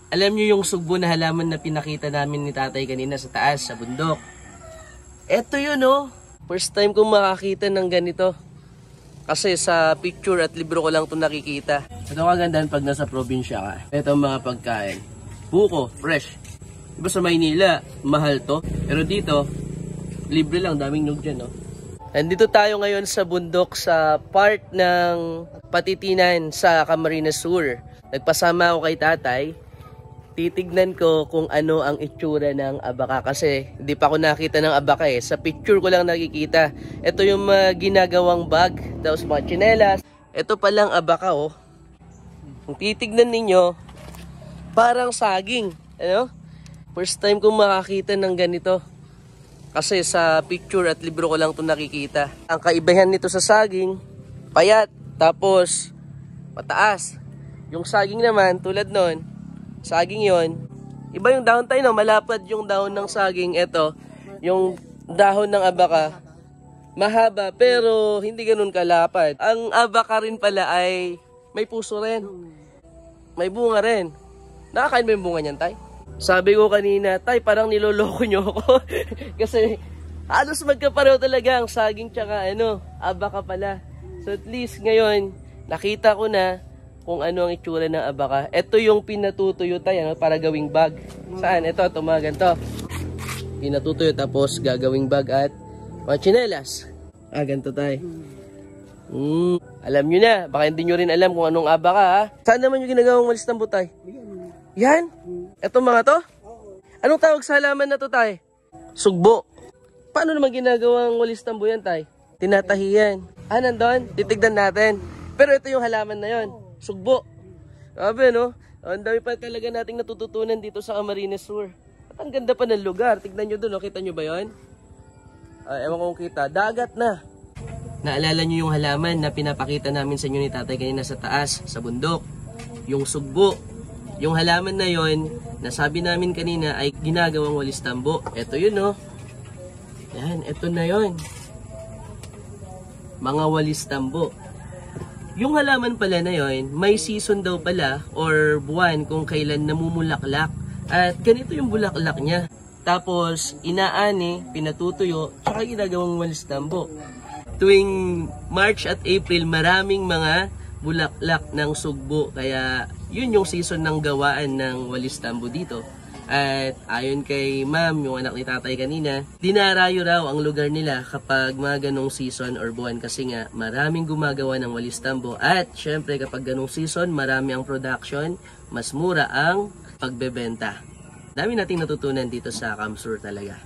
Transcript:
Alam nyo yung sugbo na halaman na pinakita namin ni tatay kanina sa taas, sa bundok. Eto yun oh. First time kong makakita ng ganito. Kasi sa picture at libro ko lang ito nakikita. Ito kagandahan pag nasa probinsya ka. Ito ang mga pagkain. Buko, fresh. Diba sa Maynila, mahal to. Pero dito, libre lang, daming nyug dyan oh. Nandito tayo ngayon sa bundok sa part ng Patitinan sa Camarines Sur. Nagpasama ako kay tatay. Titignan ko kung ano ang itsura ng abaka kasi hindi pa ako nakita ng abaka eh. Sa picture ko lang nakikita. Ito yung ginagawang bag, tapos mga tsinelas. Ito palang abaka oh. Kung titignan ninyo, parang saging. Ano? First time kong makakita ng ganito. Kasi sa picture at libro ko lang ito nakikita. Ang kaibahan nito sa saging, payat, tapos mataas. Yung saging naman, tulad nun, saging yon, iba yung dahon tayo, no? Malapad yung dahon ng saging. Ito, yung dahon ng abaka, mahaba pero hindi ganun kalapad. Ang abaka rin pala ay may puso rin. May bunga rin. Nakakain ba yung bunga niyan, tay? Sabi ko kanina, tay, parang niloloko nyo ako. Kasi halos magkapareho talaga ang saging tsaka abaka pala. So at least ngayon, nakita ko na kung ano ang itsura ng abaka. Ito yung pinatutuyo tayo para gawing bag. Saan? Ito, tumagan to. Pinatutuyo tapos gagawing bag at mga tsinelas. Ganito tayo. Alam nyo na, baka hindi nyo rin alam kung anong abaka ha. Saan naman yung ginagawang walis ng butay? Yan? Ito mga to? Anong tawag sa halaman na to tayo? Sugbo. Paano naman ginagawang walis ng buyan tayo? Tinatahiyan. Nandun? Titignan natin. Pero ito yung halaman na yon. Sugbo. Sabi no? Ang dami pa talaga nating natututunan dito sa Camarines Sur. At ang ganda pa ng lugar. Tignan nyo doon. Kita nyo ba yun? Ewan kong kita. Dagat na. Naalala nyo yung halaman na pinapakita namin sa inyo ni tatay kanina sa taas, sa bundok. Yung sugbo. Yung halaman na yon, nasabi namin kanina ay ginagawang walis tambo. Ito yun no. Yan, ito na yon. Mga walis tambo. Yung halaman pala na yon, may season daw pala or buwan kung kailan namumulaklak. At ganito yung bulaklak niya. Tapos inaani, pinatutuyo, tsaka ginagawang walis tambo. Tuwing March at April, maraming mga bulaklak ng sugbo. Kaya yun yung season ng gawaan ng walis tambo dito. At ayon kay ma'am, yung anak ni tatay kanina, dinarayo raw ang lugar nila kapag mga ganong season or buwan kasi nga maraming gumagawa ng walis tambo. At syempre kapag ganong season, marami ang production, mas mura ang pagbebenta. Dami nating natutunan dito sa Camsur talaga.